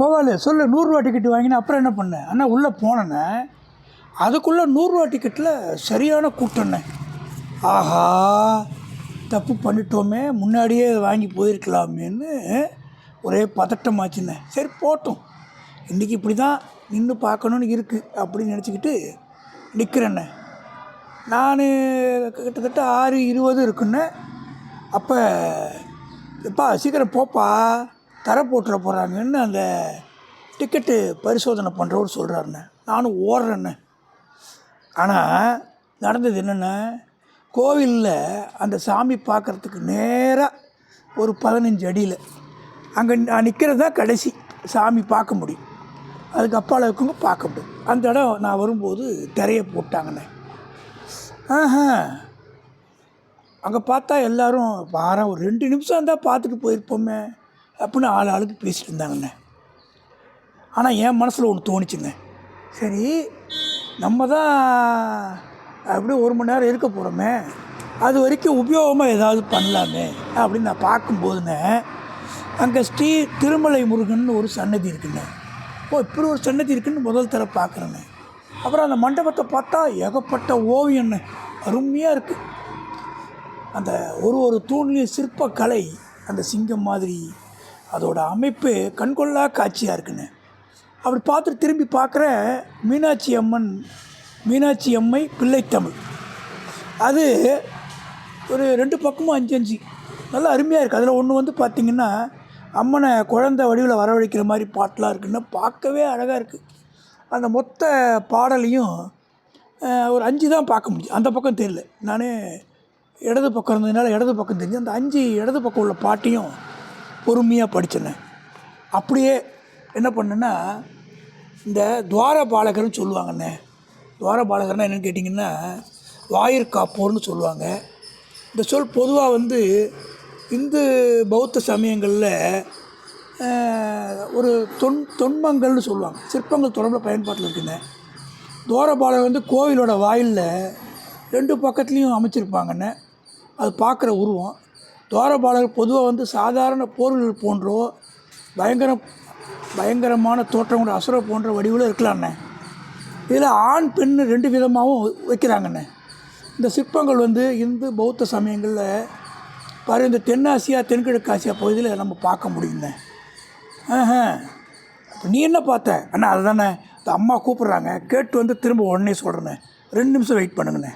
கோவாலு சொல்லு 100 டிக்கெட்டு வாங்கினா அப்புறம் என்ன பண்ணேன் அண்ணா உள்ளே போனேண்ணே. அதுக்குள்ளே 100 டிக்கெட்டில் சரியான கூட்டண்ணே. ஆஹா, தப்பு பண்ணிட்டோமே, முன்னாடியே வாங்கி போயிருக்கலாமேன்னு ஒரே பதட்டமாச்சுண்ணே. சரி போட்டோம், இன்றைக்கி இப்படி தான் நின்று பார்க்கணுன்னு இருக்குது அப்படின்னு நினச்சிக்கிட்டு நிற்கிறேண்ணே. நான் கிட்டத்தட்ட 6:20 இருக்குண்ணே. அப்போ எப்பா சீக்கிரம் போப்பா, தர போட்டுற போகிறாங்கன்னு அந்த டிக்கெட்டு பரிசோதனை பண்ணுறவர் சொல்கிறாருண்ணே. நானும் ஓடுறேண்ணே. ஆனால் நடந்தது என்னென்னா, கோவிலில் அந்த சாமி பார்க்குறதுக்கு நேராக ஒரு 15 அடியில் அங்கே நான் நிற்கிறது தான் கடைசி சாமி பார்க்க முடியும். அதுக்கு அப்பால் இருக்கவங்க பார்க்க முடியும். அந்த இடம் நான் வரும்போது திரையை போட்டாங்கண்ணே. அங்கே பார்த்தா எல்லோரும் வார ஒரு 2 நிமிஷம் இருந்தால் பார்த்துட்டு போயிருப்போமே அப்படின்னு ஆளுக்கு பேசிகிட்டு இருந்தாங்கண்ணே. ஆனால் என் மனசில் ஒன்று தோணுச்சுங்க, சரி நம்ம தான் அப்படியே 1 மணி நேரம் இருக்க போகிறோமே, அது வரைக்கும் உபயோகமாக ஏதாவது பண்ணலாமே அப்படின்னு நான் பார்க்கும்போதுண்ணே, அங்கே ஸ்ரீ திருமலை முருகன் ஒரு சன்னதி இருக்குண்ணே. இப்படி ஒரு சன்னதி இருக்குன்னு முதல் தடவை பார்க்குறேண்ணே. அப்புறம் அந்த மண்டபத்தை பார்த்தா ஏகப்பட்ட ஓவியண்ணே, அருமையாக இருக்குது. அந்த ஒரு தூண்லேயும் சிற்பக்கலை, அந்த சிங்கம் மாதிரி அதோட அமைப்பு கண்கொள்ளா காட்சியாக இருக்குண்ணே. அப்படி பார்த்துட்டு திரும்பி பார்க்குற மீனாட்சி அம்மை பிள்ளைத்தமிழ், அது ஒரு 2 பக்கமும் 5 நல்லா அருமையாக இருக்குது. அதில் ஒன்று வந்து பார்த்திங்கன்னா அம்மனை குழந்தை வடிவில் வரவழைக்கிற மாதிரி பாட்டெலாம் இருக்குன்னா பார்க்கவே அழகாக இருக்குது. அந்த மொத்த பாடலையும் ஒரு 5 தான் பார்க்க முடியும், அந்த பக்கம் தெரியல. நான் இடது பக்கம் இருந்ததுனால இடது பக்கம் தெரிஞ்சு அந்த 5 இடது பக்கம் உள்ள பாட்டையும் பொறுமையாக படித்தேன். அப்படியே என்ன பண்ணேன்னா, இந்த துவாரபாலகர்னு சொல்லுவாங்கண்ணே. துவாரபாலகர்னால் என்னென்னு கேட்டிங்கன்னா வாயிற்காப்போர்னு சொல்லுவாங்க. இந்த சொல் பொதுவாக வந்து இந்து பௌத்த சமயங்களில் ஒரு தொன்மங்கள்னு சொல்லுவாங்க. சிற்பங்கள் தொடர்பில் பயன்பாட்டில் இருக்குங்க. துவாரபாலகர் வந்து கோவிலோட வாயிலில் 2 பக்கத்துலேயும் அமைச்சிருப்பாங்கண்ணே. அது பார்க்குற உருவம். துவாரபாலகர் பொதுவாக வந்து சாதாரண போர்கள் போன்றோ பயங்கரமான தோற்றம் கொண்ட அசுர போன்ற வடிவில் இருக்கலாண்ணே. இதில் ஆண் பெண் 2 விதமாகவும் வைக்கிறாங்கண்ணே. இந்த சிற்பங்கள் வந்து இந்து பௌத்த சமயங்களில் பாரு, இந்த தென்னாசியா தென்கிழக்கு ஆசியா பகுதியில் நம்ம பார்க்க முடியுண்ணே. நீ என்ன பார்த்த அண்ணா? அதுதானே இந்த அம்மா கூப்பிட்றாங்க, கேட்டு வந்து திரும்ப உடனே சொல்கிறேண்ணே. 2 நிமிஷம் வெயிட் பண்ணுங்கண்ணே.